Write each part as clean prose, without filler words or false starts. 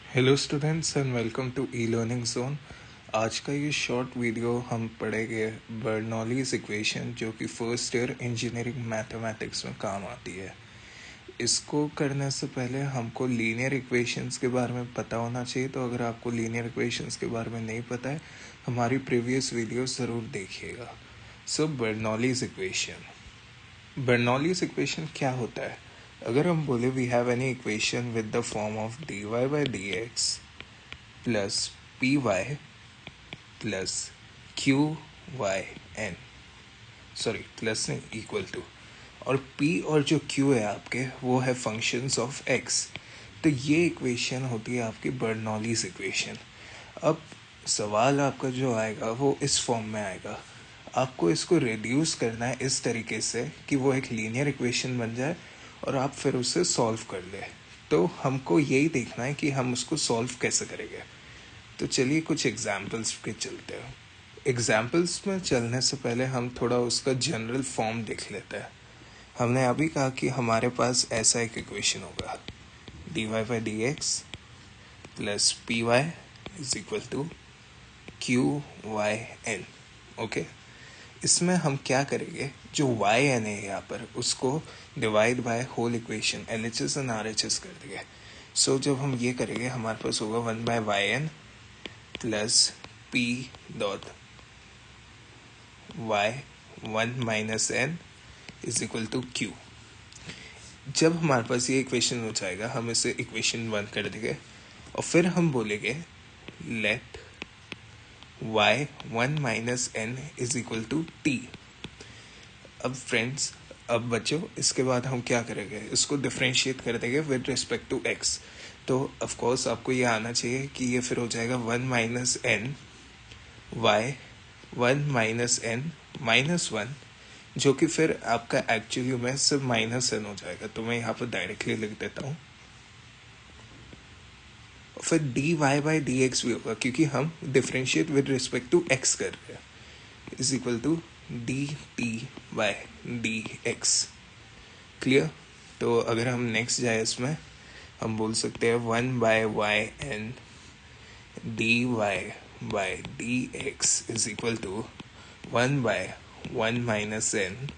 Hello students and welcome to e learning zone. आज का ये शॉर्ट वीडियो हम पढ़ेंगे बर्नौलीज इक्वेशन, जो कि फर्स्ट ईयर इंजीनियरिंग मैथमेटिक्स में काम आती है। इसको करने से पहले हमको लीनियर इक्वेशंस के बारे में पता होना चाहिए। तो अगर आपको लीनियर इक्वेशंस के बारे में नहीं पता है, हमारी प्रीवियस वीडियो ज़रूर देखिएगा। सो बर्नौलीज इक्वेशन क्या होता है? अगर हम बोले we have any equation with the form of dy by dx plus P Y plus Q Y N, sorry plus नहीं, इक्वल टू, और p और जो q है आपके वो है फंक्शंस ऑफ x। तो ये इक्वेशन होती है आपकी बर्नौलीज इक्वेशन। अब सवाल आपका जो आएगा वो इस फॉर्म में आएगा। आपको इसको रिड्यूस करना है इस तरीके से कि वो एक लीनियर इक्वेशन बन जाए और आप फिर उसे सॉल्व कर ले। तो हमको यही देखना है कि हम उसको सॉल्व कैसे करेंगे। तो चलिए कुछ एग्जाम्पल्स पे चलते हैं। एग्जाम्पल्स में चलने से पहले हम थोड़ा उसका जनरल फॉर्म देख लेते हैं। हमने अभी कहा कि हमारे पास ऐसा एक इक्वेशन होगा, dy by dx plus P Y is equal to Q Y N. Okay, इसमें हम क्या करेंगे, जो वाई एन है यहाँ पर उसको divide by whole equation LHS and RHS कर देंगे। सो जब हम ये करेंगे हमारे पास होगा 1 by Y N plus P dot Y 1 minus N is equal to Q. जब हमारे पास ये इक्वेशन हो जाएगा हम इसे इक्वेशन 1 कर देंगे और फिर हम बोलेंगे let y 1 minus N is equal to T. अब फ्रेंड्स, अब बच्चों, इसके बाद हम क्या करेंगे, इसको डिफ्रेंशिएट कर देंगे विद रिस्पेक्ट टू x। तो ऑफ कोर्स आपको ये आना चाहिए कि ये फिर हो जाएगा 1 minus N Y 1 minus N minus 1, जो कि फिर आपका एक्चुअली में सिर्फ माइनस एन हो जाएगा। तो मैं यहाँ पर डायरेक्टली लिख देता हूँ। फिर D Y by D X भी होगा क्योंकि हम differentiate with respect to X कर रहे हैं, is equal to D T by D X. Clear? तो अगर हम नेक्स्ट जाए इसमें हम बोल सकते हैं 1 by Y N D Y by D X is equal to 1 by 1 minus N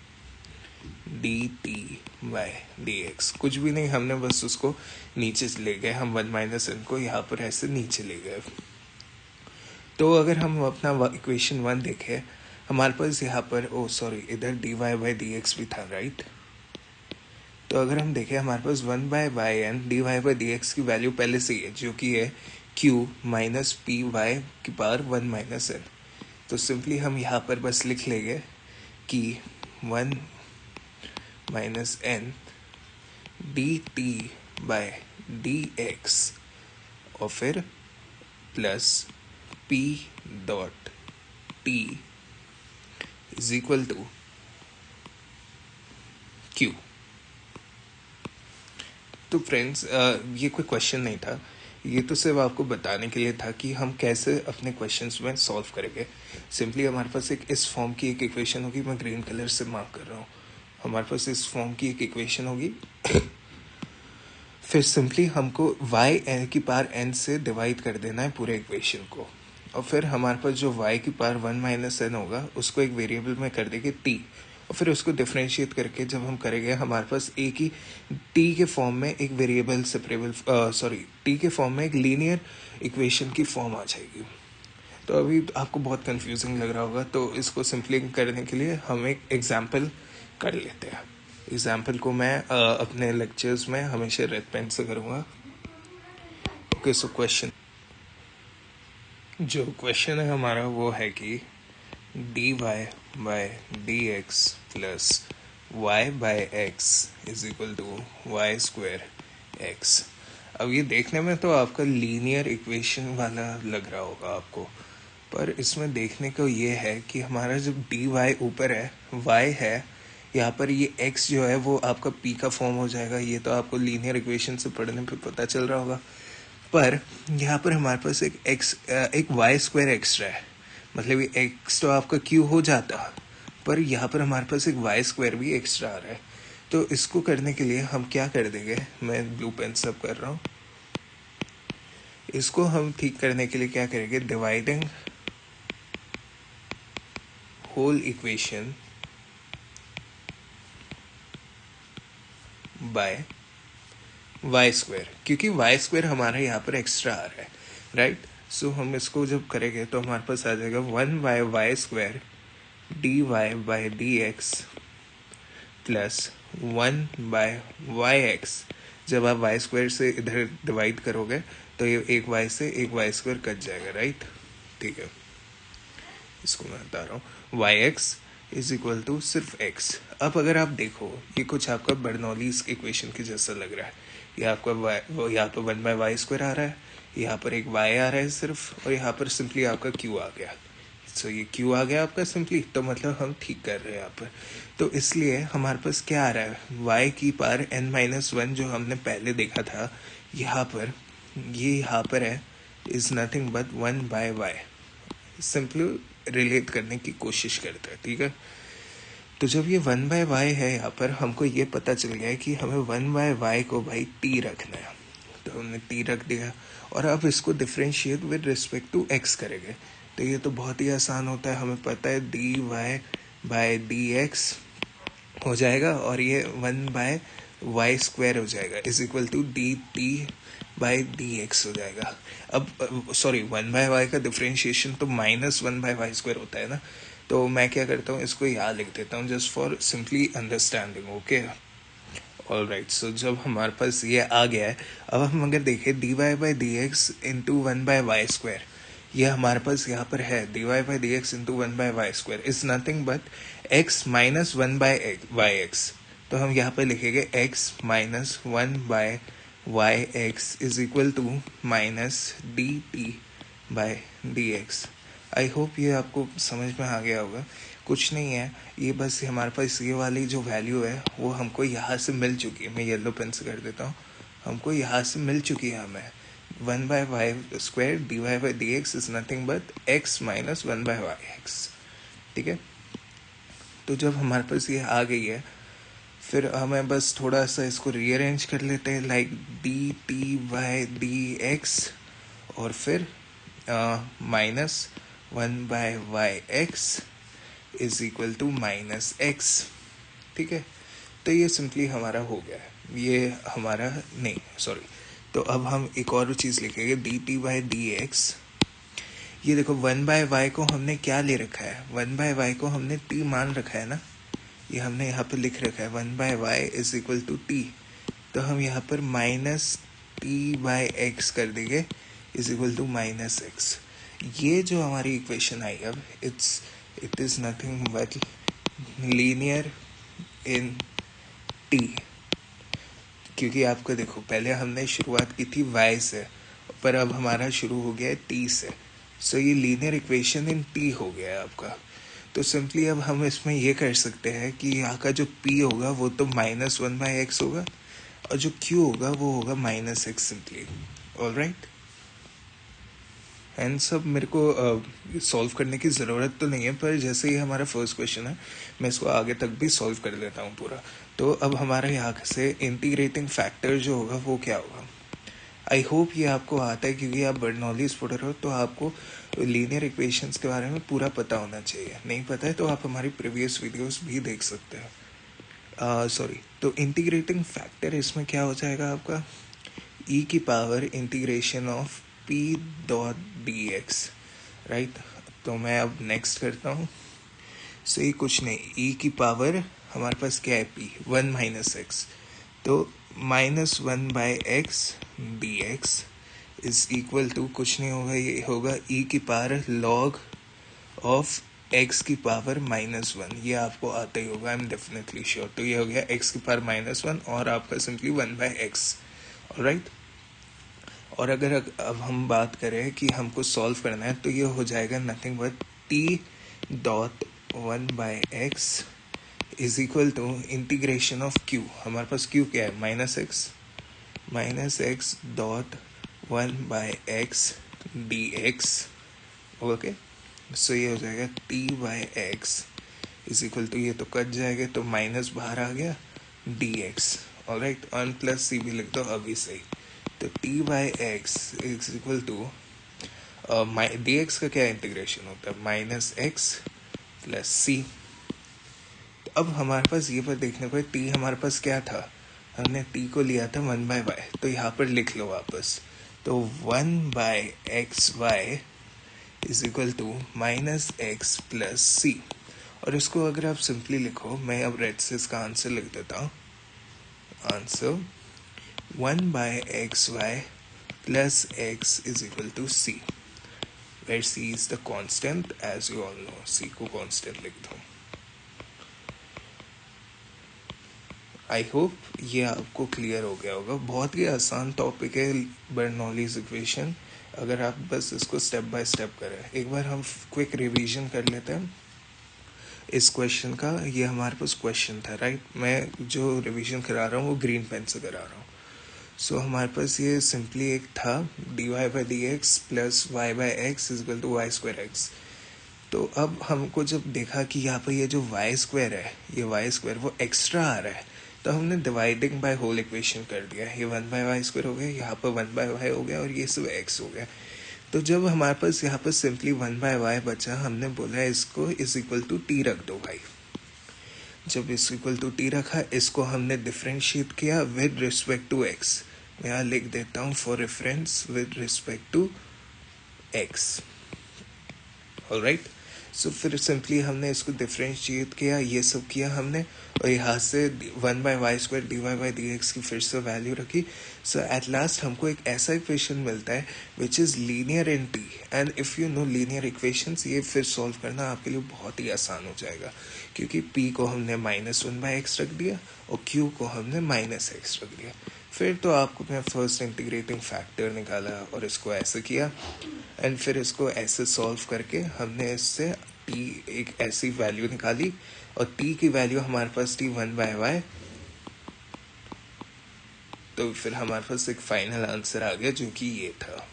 D T by D X. कुछ भी नहीं, हमने बस उसको नीचे ले गए, हम 1 माइनस एन को यहाँ पर ऐसे नीचे ले गए। तो अगर हम अपना इक्वेशन 1 देखें, हमारे पास यहाँ पर इधर D Y by D X भी था, राइट? तो अगर हम देखें हमारे पास 1 by Y N D Y by D X की वैल्यू पहले से ही है, जो कि है क्यू माइनस पी वाई की पावर 1 माइनस एन। तो सिंपली हम यहाँ पर बस लिख लेंगे कि 1 minus N D T by D X और फिर plus P dot T is equal to Q. तो फ्रेंड्स, ये कोई क्वेश्चन नहीं था, ये तो सिर्फ आपको बताने के लिए था कि हम कैसे अपने क्वेश्चंस में सॉल्व करेंगे। सिंपली हमारे पास एक इस फॉर्म की एक इक्वेशन होगी, मैं ग्रीन कलर से मार्क कर रहा हूँ। हमारे पास इस फॉर्म की एक इक्वेशन होगी फिर सिंपली हमको y n की पावर n से डिवाइड कर देना है पूरे इक्वेशन को, और फिर हमारे पास जो y की पावर 1 माइनस एन होगा उसको एक वेरिएबल में कर देंगे t, और फिर उसको डिफ्रेंशिएट करके जब हम करेंगे हमारे पास एक ही t के फॉर्म में एक वेरिएबल सेपरेबल t के फॉर्म में एक लीनियर इक्वेशन की फॉर्म आ जाएगी। तो अभी आपको बहुत कंफ्यूजिंग लग रहा होगा, तो इसको सिंपली करने के लिए हम एक एग्जाम्पल कर लेते हैं। एग्जाम्पल को मैं अपने लेक्चर्स में हमेशा रेड पेन से करूँगा। ओके, सो जो क्वेश्चन है हमारा वो है कि D Y by D X plus Y by X is equal to Y square X. अब ये देखने में तो आपका लीनियर इक्वेशन वाला लग रहा होगा आपको, पर इसमें देखने को ये है कि हमारा जब डी वाई ऊपर है, वाई है यहाँ पर, ये x जो है वो आपका p का फॉर्म हो जाएगा। ये तो आपको लीनियर इक्वेशन से पढ़ने पे पता चल रहा होगा। पर यहाँ पर हमारे पास एक y स्क्वायर एक्स्ट्रा है, मतलब ये x तो आपका q हो जाता, पर यहाँ पर हमारे पास एक y स्क्वायर भी एक्स्ट्रा आ रहा है। तो इसको करने के लिए हम क्या कर देंगे, मैं ब्लू पेन सब कर रहा हूँ। इसको हम ठीक करने के लिए क्या करेंगे, dividing whole equation by Y square, क्योंकि वाई स्क्वायर हमारा यहाँ पर एक्स्ट्रा आ रहा है, राइट। सो हम इसको जब करेंगे तो हमारे पास आ जाएगा 1/y² dy/dx प्लस 1/yx। जब आप वाई स्क्वायर से इधर डिवाइड करोगे तो ये एक y से एक वाई स्क्वायर कट जाएगा, राइट। ठीक है, इसको मैं बता रहा हूँ, yx इज इक्वल टू सिर्फ x। अब अगर आप देखो ये कुछ आपका बर्नौलीज इक्वेशन की जैसा लग रहा है। ये आपका यहाँ पर 1/y² आ रहा है, यहाँ पर एक y आ रहा है सिर्फ, और यहाँ पर सिंपली आपका q आ गया। सो ये q आ गया आपका सिंपली, तो मतलब हम ठीक कर रहे हैं यहाँ पर। तो इसलिए हमारे पास क्या आ रहा है, y की पावर n-1 जो हमने पहले देखा था यहाँ पर, ये यहाँ पर है, is nothing but 1/y। Simply relate करने की कोशिश करते हैं, ठीक है। तो जब ये 1/y है यहाँ पर, हमको ये पता चल गया है कि हमें 1/y को भाई t रखना है, तो हमने t रख दिया। और अब इसको differentiate with respect to x करेंगे, तो ये तो बहुत ही आसान होता है, हमें पता है dy/dx हो जाएगा, और ये 1/y² हो जाएगा इज इक्वल टू dt/dx हो जाएगा। अब सॉरी, 1/y का डिफ्रेंशिएशन तो -1/y² होता है ना, तो मैं क्या करता हूँ, इसको यहाँ लिख देता हूँ just for simply understanding, okay. All right, so जब हमारे पास ये आ गया है, अब हम अगर देखें dy/dx इंटू 1/y², ये हमारे पास यहाँ पर है dy/dx into 1/y² is nothing but x minus 1/yx। तो हम यहाँ पर लिखेंगे x minus 1/yx is equal to minus dt/dx। I hope ये आपको समझ में आ गया होगा। कुछ नहीं है, ये बस हमारे पास ये वाली जो वैल्यू है वो हमको यहाँ से मिल चुकी है। मैं येलो पेन से कर देता हूँ, हमको यहाँ से मिल चुकी है हमें 1/y² dy/dx is nothing but x minus 1/yx, ठीक है। तो जब हमारे पास ये आ गई है, फिर हमें बस थोड़ा सा इसको रीअरेंज कर लेते हैं, लाइक dt/dx और फिर minus 1/yx is equal to minus x, ठीक है। तो ये सिंपली हमारा हो गया है, ये हमारा नहीं सॉरी। तो अब हम एक और चीज़ लिखेंगे dt/dx। ये देखो 1/y को हमने क्या ले रखा है, 1/y को हमने t मान रखा है ना, ये हमने यहाँ पर लिख रखा है 1/y is equal to t। तो हम यहाँ पर माइनस t/x कर देंगे is equal to minus x। ये जो हमारी इक्वेशन आई अब, it is nothing but linear in t, क्योंकि आपको देखो पहले हमने शुरुआत की थी y से, पर अब हमारा शुरू हो गया है t से। सो ये लीनियर इक्वेशन इन t हो गया है आपका। तो सिंपली अब हम इसमें ये कर सकते हैं कि यहाँ का जो p होगा वो तो माइनस 1/x होगा, और जो q होगा वो होगा minus x simply. All right, and सब मेरे को सॉल्व करने की ज़रूरत तो नहीं है, पर जैसे ही हमारा फर्स्ट क्वेश्चन है मैं इसको आगे तक भी सॉल्व कर लेता हूँ पूरा। तो अब हमारा यहाँ से इंटीग्रेटिंग फैक्टर जो होगा वो क्या होगा। आई होप ये आपको आता है, क्योंकि आप बर्नौली स्टूडेंट हो तो आपको लीनियर इक्वेशंस के बारे में पूरा पता होना चाहिए। नहीं पता है तो आप हमारी प्रीवियस वीडियोस भी देख सकते हैं। सॉरी, तो इंटीग्रेटिंग फैक्टर इसमें क्या हो जाएगा आपका, e की power integration of p.dx, right. तो मैं अब नेक्स्ट करता हूँ। सही कुछ नहीं, e की पावर हमारे पास क्या है p, 1 माइनस x, तो minus 1/x dx is equal to कुछ नहीं होगा, ये होगा e की पावर log ऑफ x की पावर -1। ये आपको आता ही होगा, आई एम डेफिनेटली श्योर। तो ये हो गया x की पावर -1 और आपका सिंपली 1/x, ऑलराइट। और अगर अब हम बात करें कि हमको सॉल्व करना है, तो ये हो जाएगा nothing but t.1/x is equal to integration of q। हमारे पास q क्या है, -x dot 1/x dx, okay. So ये हो जाएगा t/x इज इक्वल टू, ये तो कट जाएगा तो माइनस बाहर आ गया dx, ऑलराइट। 1 + c भी लिख दो अभी सही, तो T by X is equal to D X का क्या इंटीग्रेशन होता है, माइनस एक्स प्लस सी। अब हमारे पास ये पर देखने को टी हमारे पास क्या था, हमने टी को लिया था 1/y, तो यहाँ पर लिख लो वापस। तो 1/xy is equal to minus x plus c. और इसको अगर आप सिंपली लिखो, मैं अब रेड से इसका आंसर लिख देता हूँ। Answer 1/xy plus x is equal to c, where c is the constant, as you all know, c को constant लिख दो। आई होप ये आपको क्लियर हो गया होगा। बहुत ही आसान टॉपिक है बर्नौलीज इक्वेशन, अगर आप बस इसको स्टेप बाय स्टेप करें। एक बार हम क्विक रिवीजन कर लेते हैं इस क्वेश्चन का। ये हमारे पास क्वेश्चन था, राइट। मैं जो रिवीजन करा रहा हूँ वो ग्रीन पेन से करा रहा हूँ। सो हमारे पास ये सिंपली एक था dy by D X plus Y by X is equal to Y square X. तो अब हमको जब देखा कि यहाँ पर ये जो वाई स्क्वायर है, ये वाई स्क्वायर वो एक्स्ट्रा आ रहा है, तो हमने डिवाइडिंग बाय होल इक्वेशन कर दिया। ये 1/y स्क्वायर हो गया, यहाँ पर 1/y हो गया और ये सब x हो गया। तो जब हमारे पास यहाँ पर सिंपली 1/y बचा, हमने बोला इसको इज इक्वल टू टी रख दो भाई। जब इस इक्वल टू टी रखा, इसको हमने डिफ्रेंशिएट किया विद रिस्पेक्ट टू एक्स। मैं यहाँ लिख देता हूँ for reference with respect to x. Alright, so फिर सिंपली हमने इसको डिफ्रेंशिएट किया, ये सब किया हमने, और यहाँ से 1/y square dy by D X की फिर से वैल्यू रखी। सो एट लास्ट हमको एक ऐसा इक्वेशन मिलता है which is linear in t, and if you know linear equations, ये फिर सॉल्व करना आपके लिए बहुत ही आसान हो जाएगा, क्योंकि p को हमने -1/x रख दिया और q को हमने -x रख दिया। फिर तो आपको मैं फर्स्ट इंटीग्रेटिंग फैक्टर निकाला और इसको ऐसे किया, एंड फिर इसको ऐसे सॉल्व करके हमने इससे t एक ऐसी वैल्यू निकाली, और t की वैल्यू हमारे पास थी 1/y। तो फिर हमारे पास एक फाइनल आंसर आ गया जो कि ये था,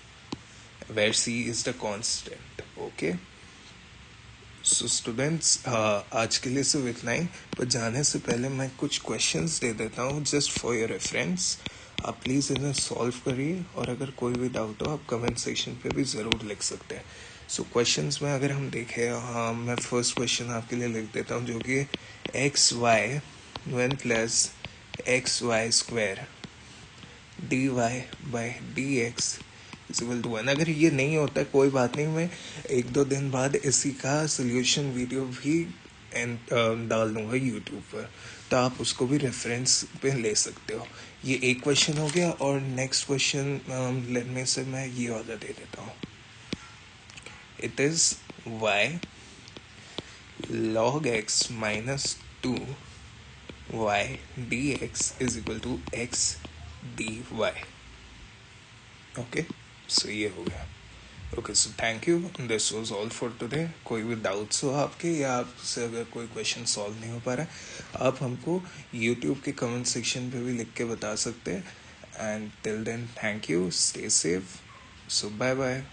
where c is the constant। Okay, so students आज के लिए सिर्फ इतना ही, पर जाने से पहले मैं कुछ क्वेश्चंस दे देता हूँ जस्ट फॉर योर रेफरेंस। आप प्लीज़ इन्हें सॉल्व करिए, और अगर कोई भी डाउट हो आप कमेंट सेक्शन पे भी ज़रूर लिख सकते हैं। सो क्वेश्चंस में अगर हम देखें, हाँ, मैं फर्स्ट क्वेश्चन आपके लिए लिख देता हूँ, जो कि xy 1 plus xy square dy by D X is equal to 1। अगर ये नहीं होता कोई बात नहीं, मैं 1-2 दिन बाद इसी का सोल्यूशन वीडियो भी डाल दूंगा यूट्यूब पर, तो आप उसको भी रेफरेंस पे ले सकते हो। ये एक क्वेश्चन हो गया, और नेक्स्ट क्वेश्चन लेने से मैं ये वाला दे देता हूँ। It is y log x minus 2y dx is equal to x dy। Okay, so ये हो गया। Okay, so thank you, this was all for today. कोई भी डाउट्स हो आपके, या आपसे अगर कोई क्वेश्चन सॉल्व नहीं हो पा रहा है, आप हमको यूट्यूब के कमेंट सेक्शन पे भी लिख के बता सकते हैं। And till then, thank you, stay safe, so bye bye.